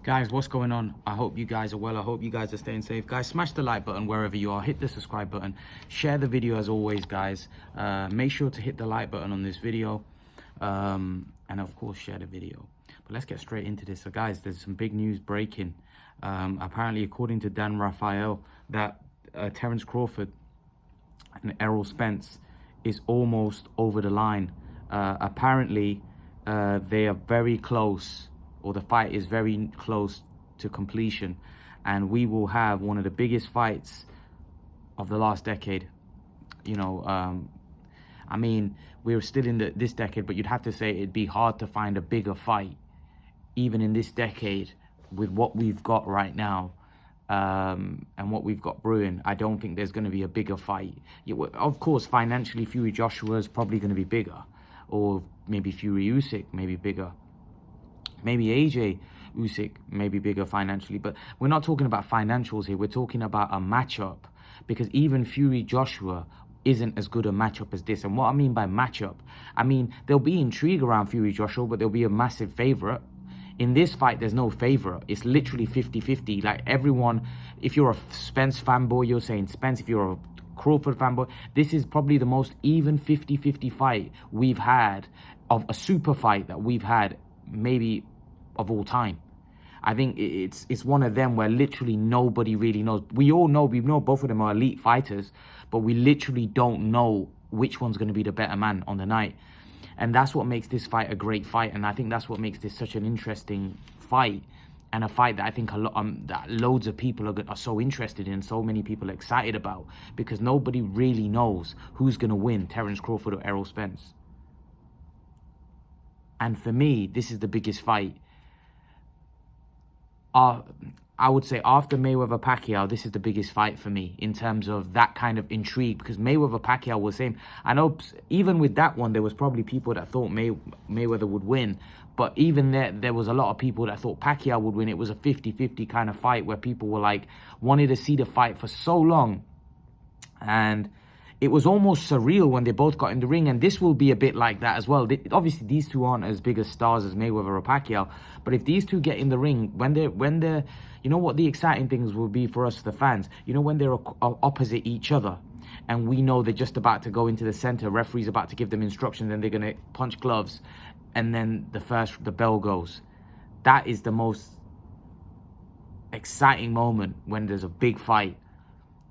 Guys, what's going on? I hope you guys are well. I hope you guys are staying safe. Guys, smash the like button wherever you are. Hit the subscribe button. Share the video as always, guys. Make sure to hit the like button on this video. And of course, share the video. But let's get straight into this. So guys, there's some big news breaking. Apparently, according to Dan Raphael, that Terence Crawford and Errol Spence is almost over the line. Apparently, they are very close, or the fight is very close to completion, and we will have one of the biggest fights of the last decade. You know, I mean, we're still in this decade, but you'd have to say it'd be hard to find a bigger fight, even in this decade, with what we've got right now, and what we've got brewing. I don't think there's going to be a bigger fight. Of course, financially, Fury Joshua is probably going to be bigger, or maybe Fury Usyk maybe bigger. Maybe AJ Usyk may be bigger financially, but we're not talking about financials here. We're talking about a matchup, because even Fury Joshua isn't as good a matchup as this. And what I mean by matchup, I mean there'll be intrigue around Fury Joshua, but there'll be a massive favorite. In this fight, there's no favorite. It's literally 50-50. Like everyone, if you're a Spence fanboy, you're saying Spence. If you're a Crawford fanboy, this is probably the most even 50-50 fight we've had, of a super fight that we've had maybe of all time. I think it's one of them where literally nobody really knows. We know both of them are elite fighters, but we literally don't know which one's going to be the better man on the night. And that's what makes this fight a great fight, and I think that's what makes this such an interesting fight, and a fight that I think that loads of people are so interested in, so many people are excited about, because nobody really knows who's going to win, Terence Crawford or Errol Spence. And for me, this is the biggest fight. I would say after Mayweather-Pacquiao, this is the biggest fight for me in terms of that kind of intrigue, because Mayweather-Pacquiao was same. I know even with that one, there was probably people that thought Mayweather would win, but even there was a lot of people that thought Pacquiao would win. It was a 50-50 kind of fight where people were like, wanted to see the fight for so long, and it was almost surreal when they both got in the ring, and this will be a bit like that as well. Obviously, these two aren't as big as stars as Mayweather or Pacquiao, but if these two get in the ring, when they're, you know what the exciting things will be for us, the fans, you know, when they're opposite each other, and we know they're just about to go into the center, referee's about to give them instructions, and they're going to punch gloves, and then the bell goes. That is the most exciting moment when there's a big fight.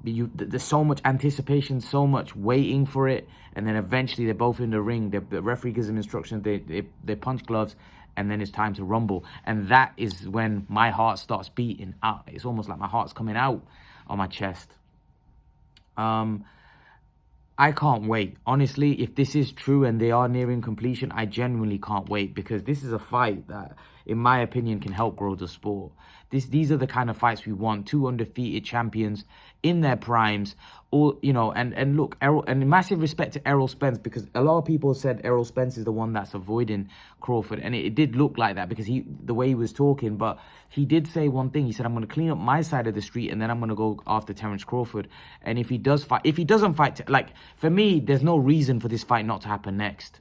There's so much anticipation, so much waiting for it, and then eventually they're both in the ring. The referee gives them instructions. They punch gloves, and then it's time to rumble. And that is when my heart starts beating out. It's almost like my heart's coming out on my chest. I can't wait. Honestly, if this is true and they are nearing completion, I genuinely can't wait, because this is a fight that, in my opinion, can help grow the sport. These are the kind of fights we want. Two undefeated champions in their primes. All, you know, and look, Errol, and massive respect to Errol Spence, because a lot of people said Errol Spence is the one that's avoiding Crawford, and it did look like that, because the way he was talking. But he did say one thing. He said, I'm going to clean up my side of the street, and then I'm going to go after Terence Crawford. And if he doesn't fight, like, for me, there's no reason for this fight not to happen next.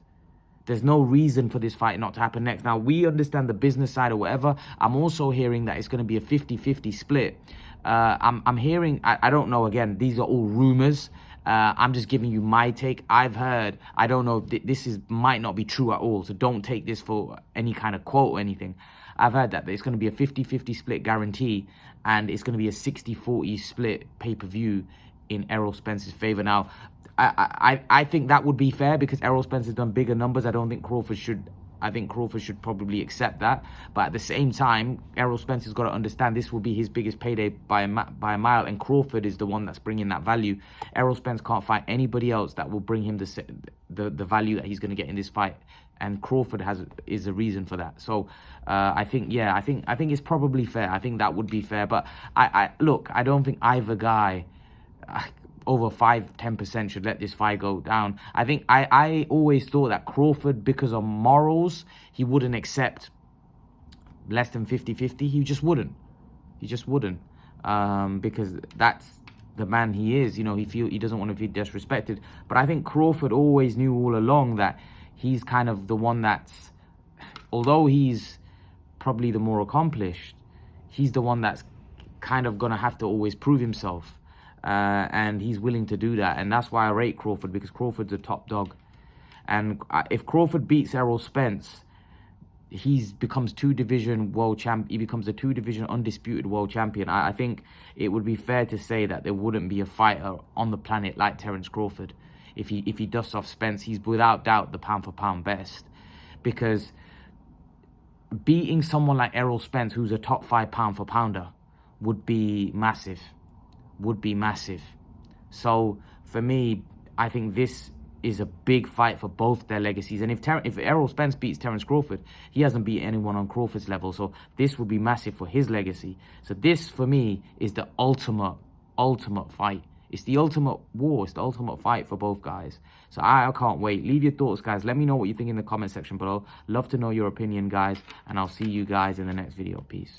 There's no reason for this fight not to happen next. Now, we understand the business side or whatever. I'm also hearing that it's going to be a 50-50 split. I'm hearing, I don't know, again, these are all rumors. I'm just giving you my take. I've heard, I don't know, might not be true at all, so don't take this for any kind of quote or anything. I've heard that it's going to be a 50-50 split guarantee, and it's going to be a 60-40 split pay-per-view in Errol Spence's favor. Now, I think that would be fair, because Errol Spence has done bigger numbers. I think Crawford should probably accept that. But at the same time, Errol Spence has got to understand this will be his biggest payday by a mile, and Crawford is the one that's bringing that value. Errol Spence can't fight anybody else that will bring him the value that he's going to get in this fight, and Crawford is a reason for that. So I think it's probably fair. I think that would be fair. But look, I don't think either guy over 5-10% should let this fight go down. I think I always thought that Crawford, because of morals, he wouldn't accept less than 50-50. He just wouldn't. Because that's the man he is. You know, he doesn't want to be disrespected. But I think Crawford always knew all along that he's kind of the one that's, although he's probably the more accomplished, he's the one that's kind of gonna have to always prove himself, and he's willing to do that, and that's why I rate Crawford, because Crawford's a top dog. And if Crawford beats Errol Spence, he becomes a 2-division undisputed world champion. I think it would be fair to say that there wouldn't be a fighter on the planet like Terence Crawford. If he dusts off Spence, he's without doubt the pound for pound best, because beating someone like Errol Spence, who's a top 5 pound for pounder, would be massive. So for me, I think this is a big fight for both their legacies. And if Errol Spence beats Terence Crawford, he hasn't beat anyone on Crawford's level. So this would be massive for his legacy. So this, for me, is the ultimate fight. It's the ultimate war. It's the ultimate fight for both guys. So I can't wait. Leave your thoughts, guys. Let me know what you think in the comment section below. Love to know your opinion, guys. And I'll see you guys in the next video. Peace.